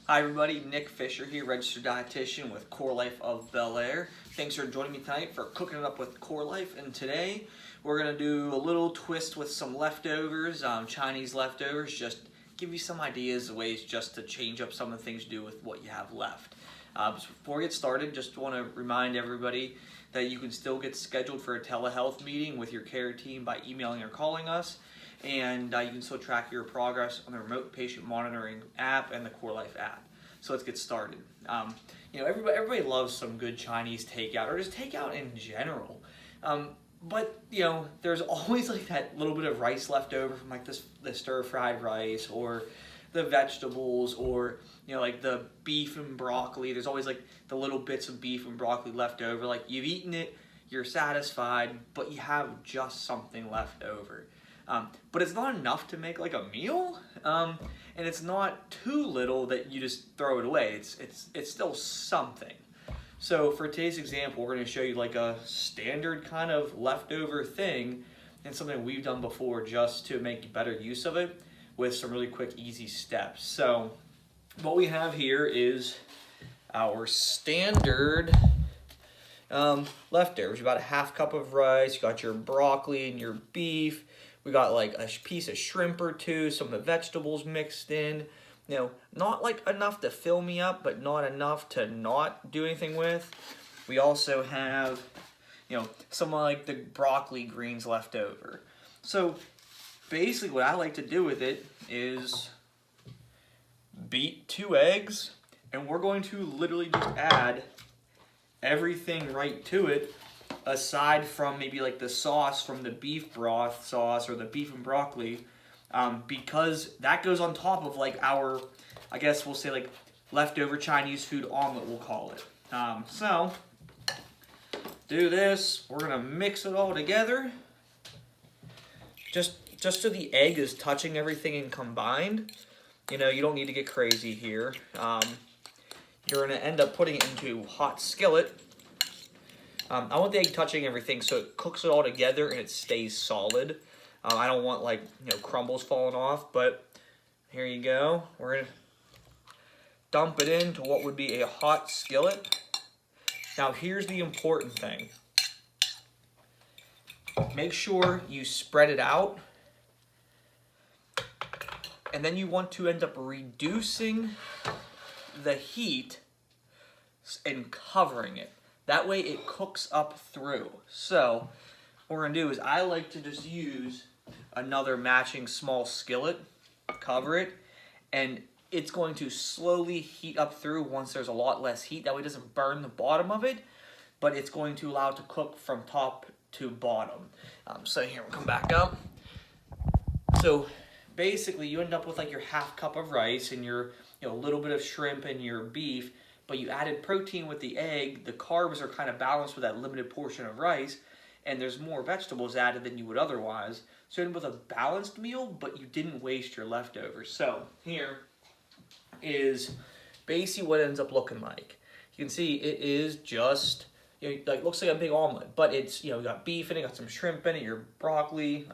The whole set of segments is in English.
Hi everybody, Nick Fisher here, registered dietitian with CoreLife of Bel Air. Thanks for joining me tonight for Cooking It Up with CoreLife. And today we're going to do a little twist with some leftovers, Chinese leftovers. Just give you some ideas, ways just to change up some of the things you do with what you have left. Before we get started, just want to remind everybody that you can still get scheduled for a telehealth meeting with your care team by emailing or calling us. And you can still track your progress on the remote patient monitoring app and the CoreLife app. So let's get started. Everybody loves some good Chinese takeout or just takeout in general. But there's always like that little bit of rice left over from like the stir-fried rice or the vegetables or like the beef and broccoli. There's always like the little bits of beef and broccoli left over. Like you've eaten it, you're satisfied, but you have just something left over. But it's not enough to make like a meal, and it's not too little that you just throw it away. It's still something. So for today's example, we're going to show you like a standard kind of leftover thing and something we've done before just to make better use of it with some really quick, easy steps. So what we have here is our standard leftovers. You got a half cup of rice, you got your broccoli and your beef. We got like a piece of shrimp or two, some of the vegetables mixed in. Not like enough to fill me up, but not enough to not do anything with. We also have, some of like the broccoli greens left over. So basically what I like to do with it is beat 2 eggs, and we're going to literally just add everything right to it, aside from maybe like the sauce from the beef broth sauce or the beef and broccoli, because that goes on top of like our, I guess we'll say like leftover Chinese food omelet, we'll call it. So do this, we're gonna mix it all together, just so the egg is touching everything and combined. You don't need to get crazy here. You're gonna end up putting it into hot skillet. I want the egg touching everything so it cooks it all together and it stays solid. I don't want like crumbles falling off, but here you go. We're gonna dump it into what would be a hot skillet. Now here's the important thing. Make sure you spread it out, and then you want to end up reducing the heat and covering it. That way it cooks up through. So what we're gonna do is I like to just use another matching small skillet, cover it, and it's going to slowly heat up through once there's a lot less heat. That way it doesn't burn the bottom of it, but it's going to allow it to cook from top to bottom. So here, we'll come back up. So basically you end up with like your half cup of rice and your a little bit of shrimp and your beef, but you added protein with the egg. The carbs are kind of balanced with that limited portion of rice, and there's more vegetables added than you would otherwise. So you end up with a balanced meal, but you didn't waste your leftovers. So here is basically what it ends up looking like. You can see it is just, like looks like a big omelet, but it's, you got beef in it, got some shrimp in it, your broccoli,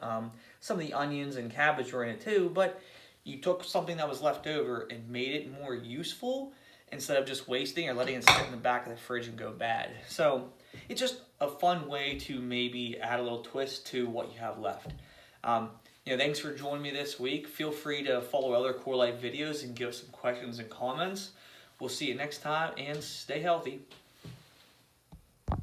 some of the onions and cabbage were in it too, but you took something that was left over and made it more useful instead of just wasting or letting it sit in the back of the fridge and go bad. So it's just a fun way to maybe add a little twist to what you have left. Thanks for joining me this week. Feel free to follow other CoreLife videos and give some questions and comments. We'll see you next time, and stay healthy.